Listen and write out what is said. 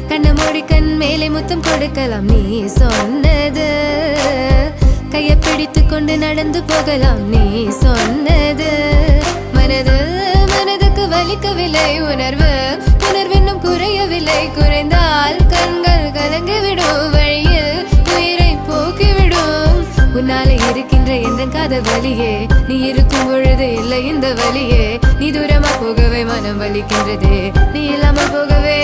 கண்ண மூடி கண் மேலே முத்தம் கொடுக்கலாம் நீ சொன்னது, கையை பிடித்து கொண்டு நடந்து போகலாம் நீ சொன்னது. மனதுக்கு வலிக்கவில்லை உணர்வு, உணர்வென்னும் குறையவில்லை, குறைந்தால் கண்கள் கலங்கிவிடும், வழியில் உயிரை போக்கிவிடும். உன்னாலே இருக்கின்ற எந்த காதல் வலியே, நீ இருக்கும் பொழுது இல்லை இந்த வலியே, நீ தூரமா போகவே மனம் வலிக்கின்றதே, நீ இல்லாமல் போகவே